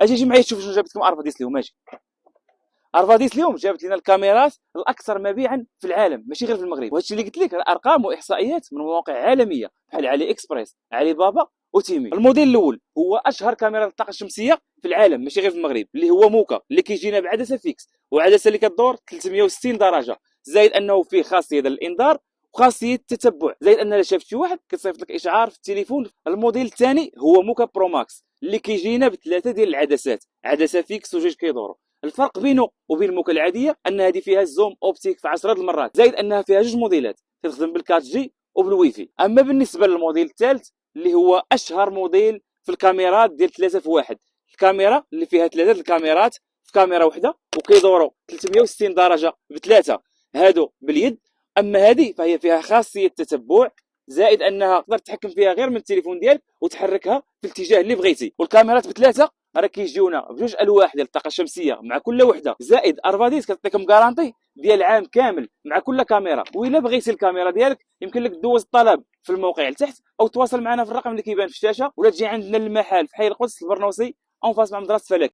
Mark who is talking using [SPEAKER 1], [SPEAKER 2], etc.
[SPEAKER 1] اجي معايا تشوف شنو جابت لكم ارفاديس اليوم. اجي ارفاديس اليوم جابت لنا الكاميرات الاكثر مبيعا في العالم، ماشي غير في المغرب. وهادشي اللي قلت لك ارقام واحصائيات من مواقع عالميه بحال علي اكسبريس، علي بابا وتيمي. الموديل الاول هو اشهر كاميرا للطاقه الشمسيه في العالم ماشي غير في المغرب، اللي هو موكا، اللي كيجينا بعدسه فيكس وعدسه اللي كدور 360 درجه، زائد انه فيه خاصيه ديال الانذار وخاصيه التتبع، زائد ان الا شافت شي واحد كتصيفط لك اشعار في التليفون. الموديل الثاني هو موكا برو ماكس، اللي كيجينا بثلاثه ديال العدسات، عدسه فيكس وجوج كيدوروا. الفرق بينه وبين الموكا العاديه ان هذه فيها الزوم اوبتيك في 10 المرات، زائد انها فيها جوج موديلات تخدم بالكات جي وبالويفي. اما بالنسبه للموديل الثالث اللي هو اشهر موديل في الكاميرات ديال 3 في 1، الكاميرا اللي فيها ثلاثه الكاميرات في كاميرا واحده وكيدوروا 360 درجه بثلاثه هادو باليد. اما هذه فهي فيها خاصيه تتبع، زائد انها تقدر تحكم فيها غير من التليفون ديالك وتحركها في الاتجاه اللي بغيتي. والكاميرات بثلاثه راه كيجيونا بجوج الواح ديال الطاقه الشمسيه مع كل وحده، زائد ارفاديس كتعطيكم كارانتي ديال عام كامل مع كل كاميرا. والا بغيتي الكاميرا ديالك يمكن لك دوز الطلب في الموقع لتحت او تواصل معنا في الرقم اللي كيبان في الشاشه، ولا تجي عندنا للمحل في حي القدس البرنوسي اون فاس مع مدرسه فلك.